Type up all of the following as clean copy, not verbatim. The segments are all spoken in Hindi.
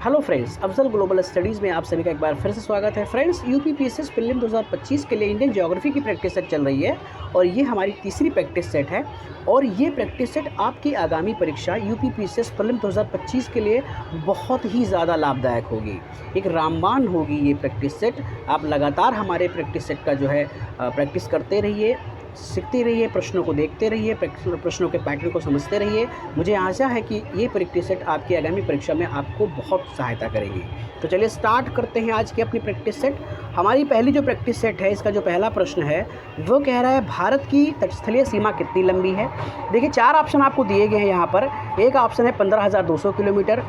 Hello friends, Afzal global studies में आप सभी का एक बार फिर से स्वागत है। फ्रेंड्स, यूपीपीएससी प्रीलिम 2025 के लिए इंडियन ज्योग्राफी की प्रैक्टिस सेट चल रही है और ये हमारी तीसरी प्रैक्टिस सेट है। और ये प्रैक्टिस सेट आपकी आगामी परीक्षा यूपीपीएससी प्रीलिम 2025 के लिए बहुत ही ज़्यादा लाभदायक होगी। एक रामबाण होगी ये प्रैक्टिस सेट। आप लगातार हमारे प्रैक्टिस सेट का जो है प्रैक्टिस करते रहिए, सीखते रहिए, प्रश्नों को देखते रहिए, प्रश्नों के पैटर्न को समझते रहिए। मुझे आशा है कि ये प्रैक्टिस सेट आपकी आगामी परीक्षा में आपको बहुत सहायता करेगी। तो चलिए स्टार्ट करते हैं आज की अपनी प्रैक्टिस सेट। हमारी पहली जो प्रैक्टिस सेट है, इसका जो पहला प्रश्न है वो कह रहा है भारत की तटस्थलीय सीमा कितनी लंबी है। देखिए, 4 ऑप्शन आपको दिए गए हैं यहाँ पर। एक ऑप्शन है 15,200 किलोमीटर,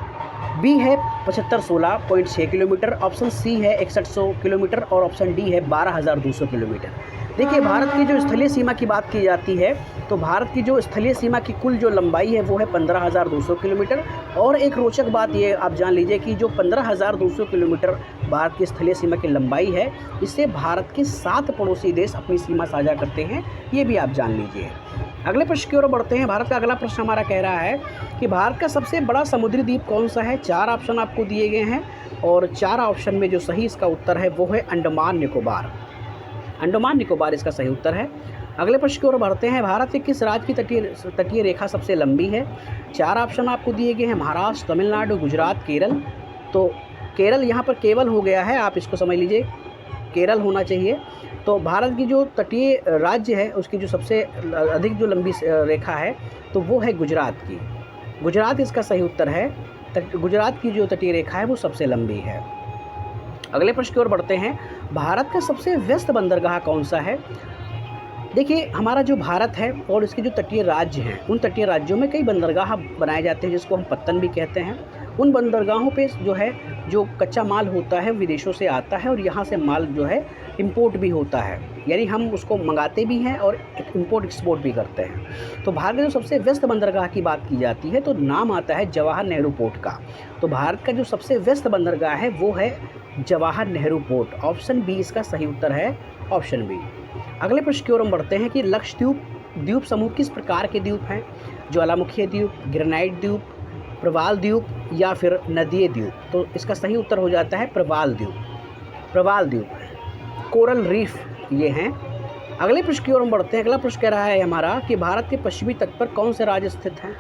बी है 7516.6 किलोमीटर, ऑप्शन सी है 6100 किलोमीटर और ऑप्शन डी है 12,200 किलोमीटर। देखिए, भारत की जो स्थलीय सीमा की बात की जाती है तो भारत की जो स्थलीय सीमा की कुल जो लंबाई है वो है 15,200 किलोमीटर। और एक रोचक बात ये आप जान लीजिए कि जो 15,200 किलोमीटर भारत की स्थलीय सीमा की लंबाई है, इससे भारत के 7 पड़ोसी देश अपनी सीमा साझा करते हैं, ये भी आप जान लीजिए। अगले प्रश्न की ओर बढ़ते हैं। भारत का अगला प्रश्न हमारा कह रहा है कि भारत का सबसे बड़ा समुद्री द्वीप कौन सा है। 4 ऑप्शन आपको दिए गए हैं और 4 ऑप्शन में जो सही इसका उत्तर है वो है अंडमान निकोबार। अंडमान निकोबार इसका सही उत्तर है। अगले प्रश्न की ओर बढ़ते हैं। भारत के किस राज्य की तटीय रेखा सबसे लंबी है। 4 ऑप्शन आपको दिए गए हैं, महाराष्ट्र, तमिलनाडु, गुजरात, केरल। तो केरल यहाँ पर केवल हो गया है, आप इसको समझ लीजिए, केरल होना चाहिए। तो भारत की जो तटीय राज्य है उसकी जो सबसे अधिक जो लंबी रेखा है तो वो है गुजरात की। गुजरात इसका सही उत्तर है। गुजरात की जो तटीय रेखा है वो सबसे लंबी है। अगले प्रश्न की ओर बढ़ते हैं। भारत का सबसे व्यस्त बंदरगाह कौन सा है। देखिए, हमारा जो भारत है और इसके जो तटीय राज्य हैं, उन तटीय राज्यों में कई बंदरगाह बनाए जाते हैं जिसको हम पत्तन भी कहते हैं। उन बंदरगाहों पे जो है जो कच्चा माल होता है विदेशों से आता है और यहाँ से माल जो है इंपोर्ट भी होता है, यानी हम उसको मंगाते भी हैं और इंपोर्ट एक्सपोर्ट भी करते हैं। तो भारत के जो सबसे व्यस्त बंदरगाह की बात की जाती है तो नाम आता है जवाहर नेहरू पोर्ट का। तो भारत का जो सबसे व्यस्त बंदरगाह है वो है Jawahar Nehru port. Option B इसका सही उत्तर है, ऑप्शन बी। अगले प्रश्न की ओर हम बढ़ते हैं कि लक्षद्वीप द्वीप समूह किस प्रकार के द्वीप हैं। ज्वालामुखी द्वीप, ग्रेनाइट द्वीप, प्रवाल द्वीप या फिर नदीय द्वीप। तो इसका सही उत्तर हो जाता है प्रवाल द्वीप। प्रवाल द्वीप, कोरल रीफ ये हैं। अगले प्रश्न की ओर हम बढ़ते हैं। अगला प्रश्न कह रहा है हमारा कि भारत के पश्चिमी तट पर कौन से राज्य स्थित हैं।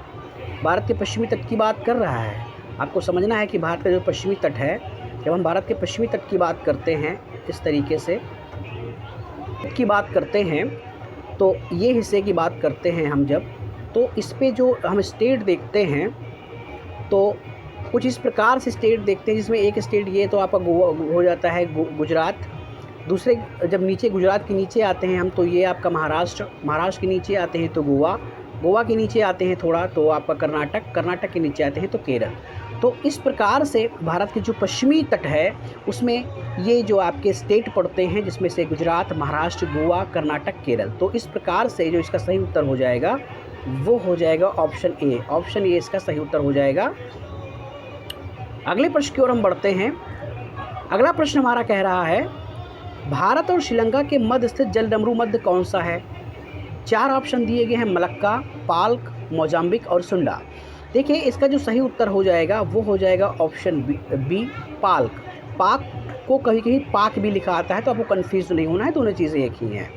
भारत के पश्चिमी तट की बात कर रहा है। आपको समझना है कि भारत का जो पश्चिमी तट है, जब हम भारत के पश्चिमी तट की बात करते हैं इस तरीके से की बात करते हैं तो ये हिस्से की बात करते हैं हम जब, तो इस पे जो हम स्टेट देखते हैं तो कुछ इस प्रकार से स्टेट देखते हैं, जिसमें एक स्टेट ये तो आपका गोवा हो जाता है, गुजरात। दूसरे जब नीचे गुजरात के नीचे आते हैं हम तो ये आपका महाराष्ट्र, महाराष्ट्र के नीचे आते हैं तो गोवा, गोवा के नीचे आते हैं थोड़ा तो आपका कर्नाटक, कर्नाटक के नीचे आते हैं तो केरल। तो इस प्रकार से भारत के जो पश्चिमी तट है उसमें ये जो आपके स्टेट पड़ते हैं, जिसमें से गुजरात, महाराष्ट्र, गोवा, कर्नाटक, केरल। तो इस प्रकार से जो इसका सही उत्तर हो जाएगा वो हो जाएगा ऑप्शन ए। ऑप्शन ए इसका सही उत्तर हो जाएगा। अगले प्रश्न की ओर हम बढ़ते हैं। अगला प्रश्न हमारा कह रहा है भारत और श्रीलंका के मध्य स्थित जलडमरू मध्य कौन सा है। 4 ऑप्शन दिए गए हैं, मलक्का, पाल्क, मोजाम्बिक और सुंडा। देखिए, इसका जो सही उत्तर हो जाएगा वो हो जाएगा ऑप्शन बी, पाल्क। पाक को कहीं कहीं पाक भी लिखा आता है तो आपको कन्फ्यूज नहीं होना है, दोनों चीज़ें एक ही हैं।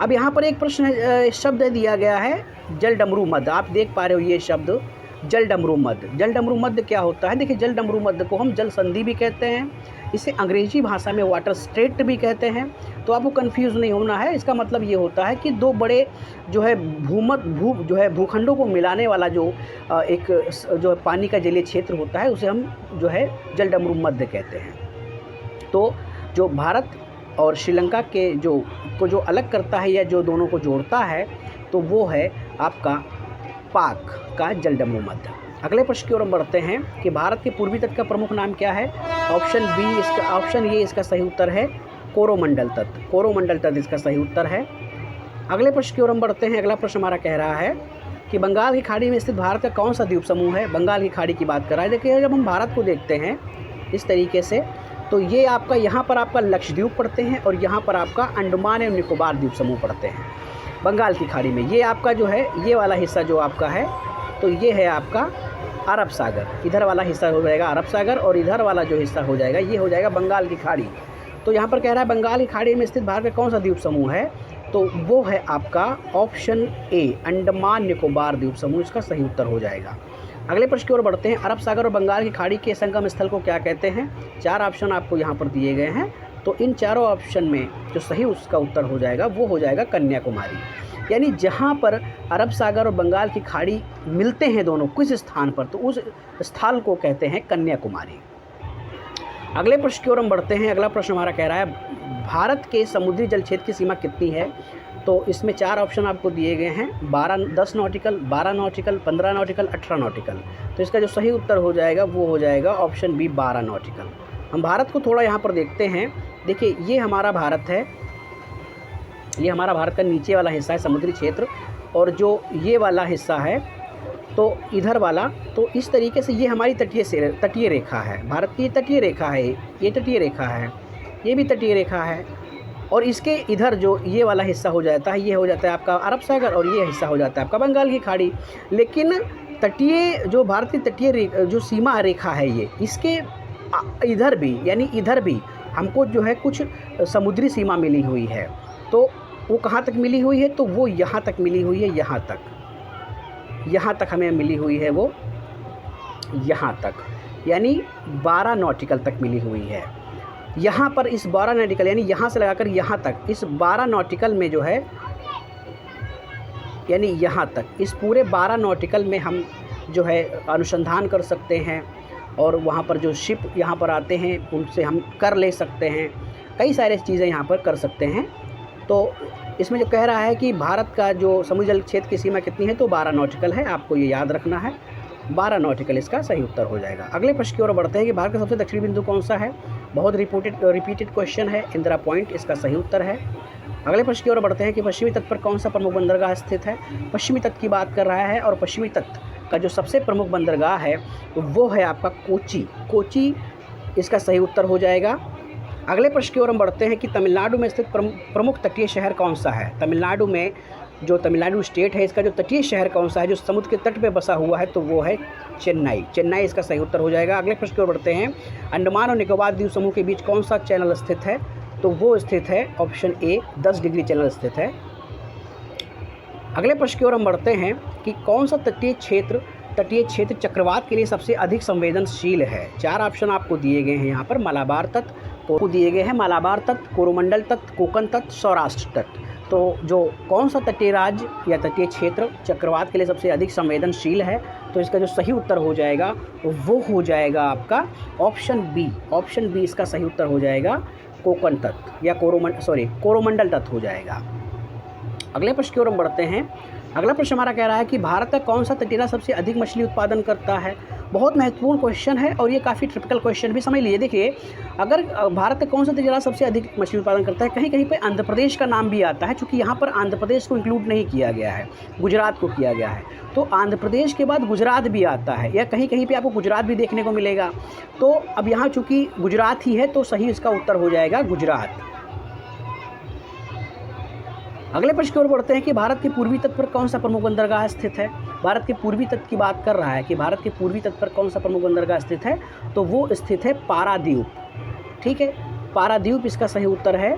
अब यहाँ पर एक प्रश्न शब्द दिया गया है जलडमरू मध्य। आप देख पा रहे हो ये शब्द जलडमरू मध्य। जलडमरू मध्य क्या होता है। देखिए, जलडमरू मध्य को हम जल संधि भी कहते हैं, इसे अंग्रेजी भाषा में वाटर स्ट्रेट भी कहते हैं। तो आपको कंफ्यूज नहीं होना है। इसका मतलब ये होता है कि 2 बड़े जो है भूखंडों को मिलाने वाला जो एक जो है पानी का जलीय क्षेत्र होता है उसे हम जो है जलडमरू मध्य कहते हैं। तो जो भारत और श्रीलंका के जो अलग करता है या जो दोनों को जोड़ता है तो वो है आपका पाक का जलडमरू मध्य। अगले प्रश्न की ओर हम बढ़ते हैं कि भारत के पूर्वी तट का प्रमुख नाम क्या है। ऑप्शन बी इसका, ऑप्शन ए इसका सही उत्तर है, कोरोमंडल तट। कोरोमंडल तट इसका सही उत्तर है। अगले प्रश्न की ओर हम बढ़ते हैं। अगला प्रश्न हमारा कह रहा है कि बंगाल की खाड़ी में स्थित भारत का कौन सा द्वीप समूह है। बंगाल की खाड़ी की बात कर रहा है। देखिए, जब हम भारत को देखते हैं इस तरीके से तो ये आपका यहाँ पर आपका लक्षद्वीप पड़ते हैं और यहाँ पर आपका अंडमान एवं निकोबार द्वीप समूह पड़ते हैं बंगाल की खाड़ी में। ये आपका जो है ये वाला हिस्सा जो आपका है तो ये है आपका अरब सागर, इधर वाला हिस्सा हो जाएगा अरब सागर और इधर वाला जो हिस्सा हो जाएगा ये हो जाएगा बंगाल की खाड़ी। तो यहाँ पर कह रहा है बंगाल की खाड़ी में स्थित भारत का कौन सा द्वीप समूह है, तो वो है आपका ऑप्शन ए अंडमान निकोबार द्वीप समूह, इसका सही उत्तर हो जाएगा। अगले प्रश्न की ओर बढ़ते हैं। अरब सागर और बंगाल की खाड़ी के संगम स्थल को क्या कहते हैं? 4 ऑप्शन आपको यहाँ पर दिए गए हैं, तो इन चारों ऑप्शन में जो सही उसका उत्तर हो जाएगा वो हो जाएगा कन्याकुमारी। यानी जहाँ पर अरब सागर और बंगाल की खाड़ी मिलते हैं दोनों किस स्थान पर, तो उस स्थल को कहते हैं कन्याकुमारी। अगले प्रश्न की ओर हम बढ़ते हैं। अगला प्रश्न हमारा कह रहा है भारत के समुद्री जल क्षेत्र की सीमा कितनी है, तो इसमें 4 ऑप्शन आपको दिए गए हैं 10 नॉटिकल, 12 नॉटिकल, 15 नॉटिकल, 18 नॉटिकल। तो इसका जो सही उत्तर हो जाएगा वो हो जाएगा ऑप्शन बी 12 नॉटिकल। हम भारत को थोड़ा यहाँ पर देखते हैं। देखिए ये हमारा भारत है, ये हमारा भारत का नीचे वाला हिस्सा है समुद्री क्षेत्र, और जो ये वाला हिस्सा है तो इधर वाला, तो इस तरीके से ये हमारी तटीय रेखा है। भारत की तटीय रेखा है, ये तटीय रेखा है, ये भी तटीय रेखा है, और इसके इधर जो ये वाला हिस्सा हो जाता है ये हो जाता है आपका अरब सागर और ये हिस्सा हो जाता है आपका बंगाल की खाड़ी। लेकिन तटीय जो भारत की तटीय जो सीमा रेखा है ये इसके इधर भी, यानी इधर भी हमको जो है कुछ समुद्री सीमा मिली हुई है। तो वो कहाँ तक मिली हुई है, तो वो यहाँ तक मिली हुई है, यहाँ तक हमें मिली हुई है, वो यहाँ तक, यानी 12 नॉटिकल तक मिली हुई है। यहाँ पर इस 12 नॉटिकल यानी यहाँ से लगाकर यहाँ तक, इस 12 नॉटिकल में जो है, यानी यहाँ तक, इस पूरे 12 नॉटिकल में हम जो है अनुसंधान कर सकते हैं, और वहाँ पर जो शिप यहाँ पर आते हैं उनसे हम कर ले सकते हैं, कई सारे चीज़ें यहाँ पर कर सकते हैं। तो इसमें जो कह रहा है कि भारत का जो समुद्री जल क्षेत्र की सीमा कितनी है, तो 12 नॉटिकल है, आपको ये याद रखना है, 12 नॉटिकल इसका सही उत्तर हो जाएगा। अगले प्रश्न की ओर बढ़ते हैं कि भारत का सबसे दक्षिणी बिंदु कौन सा है। बहुत रिपीटेड क्वेश्चन है, इंदिरा पॉइंट इसका सही उत्तर है। अगले प्रश्न की ओर बढ़ते हैं कि पश्चिमी तट पर कौन सा प्रमुख बंदरगाह स्थित है। पश्चिमी तट की बात कर रहा है, और पश्चिमी तट का जो सबसे प्रमुख बंदरगाह है तो वो है आपका कोची इसका सही उत्तर हो जाएगा। अगले प्रश्न की ओर हम बढ़ते हैं कि तमिलनाडु में स्थित प्रमुख तटीय शहर कौन सा है। तमिलनाडु में जो तमिलनाडु स्टेट है इसका जो तटीय शहर कौन सा है जो समुद्र के तट पे बसा हुआ है, तो वो है चेन्नई इसका सही उत्तर हो जाएगा। अगले प्रश्न की ओर बढ़ते हैं। अंडमान और निकोबार द्वीप समूह के बीच कौन सा चैनल स्थित है, तो वो स्थित है ऑप्शन ए 10 डिग्री चैनल स्थित है। अगले प्रश्न की ओर हम बढ़ते हैं कि कौन सा तटीय क्षेत्र चक्रवात के लिए सबसे अधिक संवेदनशील है। 4 ऑप्शन आपको दिए गए हैं यहाँ पर, मलाबार तट को दिए गए हैं, मलाबार तट, कोरोमंडल तट, कोकण तट, सौराष्ट्र तट। तो जो कौन सा तटीय राज्य या तटीय क्षेत्र चक्रवात के लिए सबसे अधिक संवेदनशील है, तो इसका जो सही उत्तर हो जाएगा वो हो जाएगा आपका ऑप्शन बी इसका सही उत्तर हो जाएगा कोकण तट या कोरोमंडल तट हो जाएगा। अगले प्रश्न की ओर हम बढ़ते हैं। अगला प्रश्न हमारा कह रहा है कि भारत का कौन सा तटीय सबसे अधिक मछली उत्पादन करता है। बहुत महत्वपूर्ण क्वेश्चन है और ये काफ़ी टिपिकल क्वेश्चन भी, समझ लीजिए। देखिए, अगर भारत का कौन सा तटीय सबसे अधिक मछली उत्पादन करता है, कहीं कहीं पे आंध्र प्रदेश का नाम भी आता है, क्योंकि यहाँ पर आंध्र प्रदेश को इंक्लूड नहीं किया गया है, गुजरात को किया गया है। तो आंध्र प्रदेश के बाद गुजरात भी आता है, या कहीं कहीं पर आपको गुजरात भी देखने को मिलेगा। तो अब यहाँ चूँकि गुजरात ही है तो सही इसका उत्तर हो जाएगा गुजरात। अगले प्रश्न की ओर बढ़ते हैं कि भारत के पूर्वी तट पर कौन सा प्रमुख बंदरगाह स्थित है। भारत के पूर्वी तट की बात कर रहा है कि भारत के पूर्वी तट पर कौन सा प्रमुख बंदरगाह स्थित है, तो वो स्थित है पारादीप। ठीक है, पारादीप इसका सही उत्तर है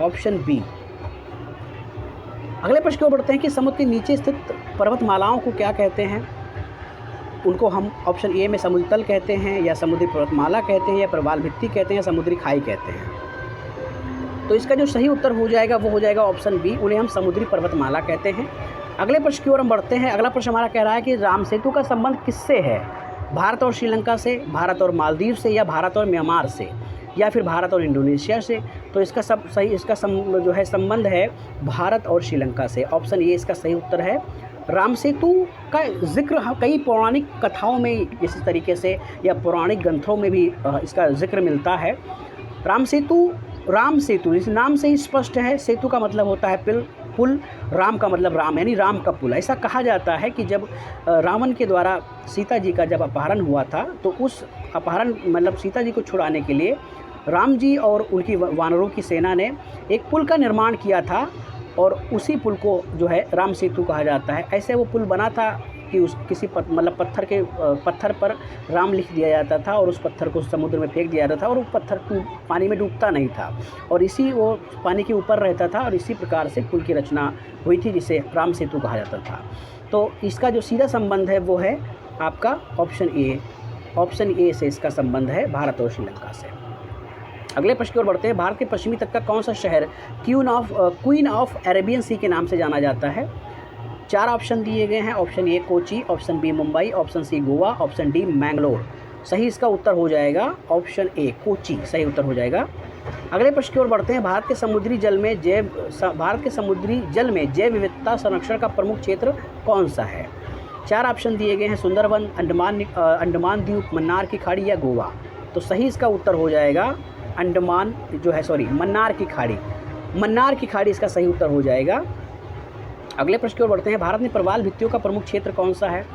ऑप्शन बी। अगले प्रश्न की ओर बढ़ते हैं कि समुद्र के नीचे स्थित पर्वतमालाओं को क्या कहते हैं। उनको हम ऑप्शन ए में समुद्र तल कहते हैं, या समुद्री पर्वतमाला कहते हैं, या प्रवाल भित्ति कहते हैं, समुद्री खाई कहते हैं। तो इसका जो सही उत्तर हो जाएगा वो हो जाएगा ऑप्शन बी, उन्हें हम समुद्री पर्वतमाला कहते हैं। अगले प्रश्न की ओर हम बढ़ते हैं। अगला प्रश्न हमारा कह रहा है कि राम सेतु का संबंध किससे है। भारत और श्रीलंका से, भारत और मालदीव से, या भारत और म्यांमार से, या फिर भारत और इंडोनेशिया से। तो इसका जो है संबंध है भारत और श्रीलंका से। ऑप्शन ए इसका सही उत्तर है। राम सेतु का जिक्र कई पौराणिक कथाओं में इस तरीके से, या पौराणिक ग्रंथों में भी इसका जिक्र मिलता है। राम सेतु इस नाम से ही स्पष्ट है। सेतु का मतलब होता है पुल, राम का मतलब राम, यानी राम का पुल। ऐसा कहा जाता है कि जब रावण के द्वारा सीता जी का जब अपहरण हुआ था, तो उस अपहरण मतलब सीता जी को छुड़ाने के लिए राम जी और उनकी वानरों की सेना ने एक पुल का निर्माण किया था, और उसी पुल को जो है राम सेतु कहा जाता है। ऐसे वो पुल बना था कि उस किसी मतलब पत्थर पर राम लिख दिया जाता था और उस पत्थर को समुद्र में फेंक दिया जाता था और वो पत्थर पानी में डूबता नहीं था और इसी वो पानी के ऊपर रहता था और इसी प्रकार से पुल की रचना हुई थी जिसे राम सेतु कहा जाता था। तो इसका जो सीधा संबंध है वो है आपका ऑप्शन ए से इसका संबंध है भारत और श्रीलंका से। अगले प्रश्न की ओर बढ़ते हैं। भारत के पश्चिमी तट का कौन सा शहर क्वीन ऑफ अरेबियन सी के नाम से जाना जाता है? 4 ऑप्शन दिए गए हैं। Option A Kochi, option B Mumbai, option C Goa, option D Mangalore. सही इसका उत्तर हो जाएगा ऑप्शन ए कोची, सही उत्तर हो जाएगा। अगले प्रश्न की ओर बढ़ते हैं। भारत के समुद्री जल में जैव विविधता संरक्षण का प्रमुख क्षेत्र कौन सा है? 4 ऑप्शन दिए गए हैं। सुंदरवन, अंडमान द्वीप, मन्नार की खाड़ी या गोवा। तो सही इसका उत्तर हो जाएगा मन्नार की खाड़ी। मन्नार की खाड़ी इसका सही उत्तर हो जाएगा। अगले प्रश्न की ओर बढ़ते हैं। भारत में प्रवाल भित्तियों का प्रमुख क्षेत्र कौन सा है?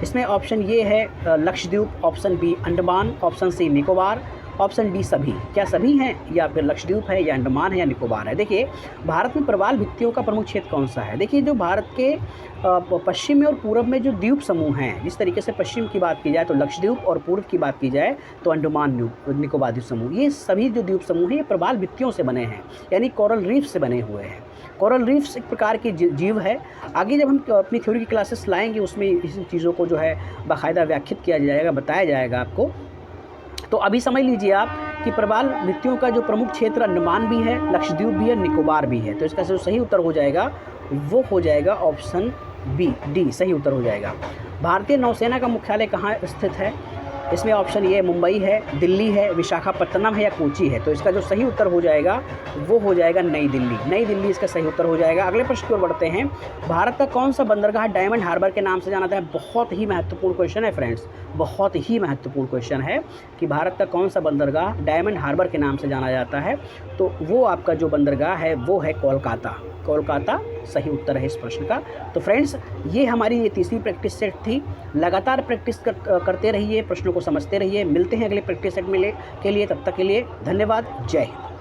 इसमें ऑप्शन ये है Lakshadweep, option B Andaman, option C Nicobar, option D सभी। क्या सभी हैं या फिर लक्षद्वीप है या अंडमान है या निकोबार है? देखिए, भारत में प्रवाल भित्तियों का प्रमुख क्षेत्र कौन सा है? देखिए, जो भारत के पश्चिम में और पूर्व में जो द्वीप समूह हैं, जिस तरीके से पश्चिम की बात की जाए तो लक्षद्वीप और पूर्व की बात की जाए तो अंडमान निकोबार द्वीप समूह, ये सभी जो द्वीप समूह हैं ये प्रवाल भित्तियों से बने हैं, यानी कोरल रीफ से बने हुए हैं। कोरल रीफ्स एक प्रकार की जीव है। आगे जब हम अपनी थ्योरी की क्लासेस लाएंगे उसमें इस चीज़ों को जो है बाकायदा व्याख्यात किया जाएगा, बताया जाएगा आपको। तो अभी समझ लीजिए आप कि प्रवाल भित्तियों का जो प्रमुख क्षेत्र अंडमान भी है, लक्षद्वीप भी है, निकोबार भी है। तो इसका जो सही उत्तर हो जाएगा वो हो जाएगा ऑप्शन बी, डी, सही उत्तर हो जाएगा। भारतीय नौसेना का मुख्यालय कहाँ स्थित है? इसमें ऑप्शन ए मुंबई है, दिल्ली है, विशाखापट्टनम है या कोची है। तो इसका जो सही उत्तर हो जाएगा वो हो जाएगा नई दिल्ली। नई दिल्ली इसका सही उत्तर हो जाएगा। अगले प्रश्न की ओर बढ़ते हैं। भारत का कौन सा बंदरगाह डायमंड हार्बर के नाम से जाना जाता है? बहुत ही महत्वपूर्ण क्वेश्चन है फ्रेंड्स, बहुत ही महत्वपूर्ण क्वेश्चन है कि भारत का कौन सा बंदरगाह डायमंड हार्बर के नाम से जाना जाता है। तो वो आपका जो बंदरगाह है वो है कोलकाता। कोलकाता सही उत्तर है इस प्रश्न का। तो फ्रेंड्स, ये हमारी ये तीसरी प्रैक्टिस सेट थी। लगातार प्रैक्टिस करते रहिए, प्रश्नों को समझते रहिए। मिलते हैं अगले प्रैक्टिस सेट के लिए। तब तक के लिए धन्यवाद। जय हिंद।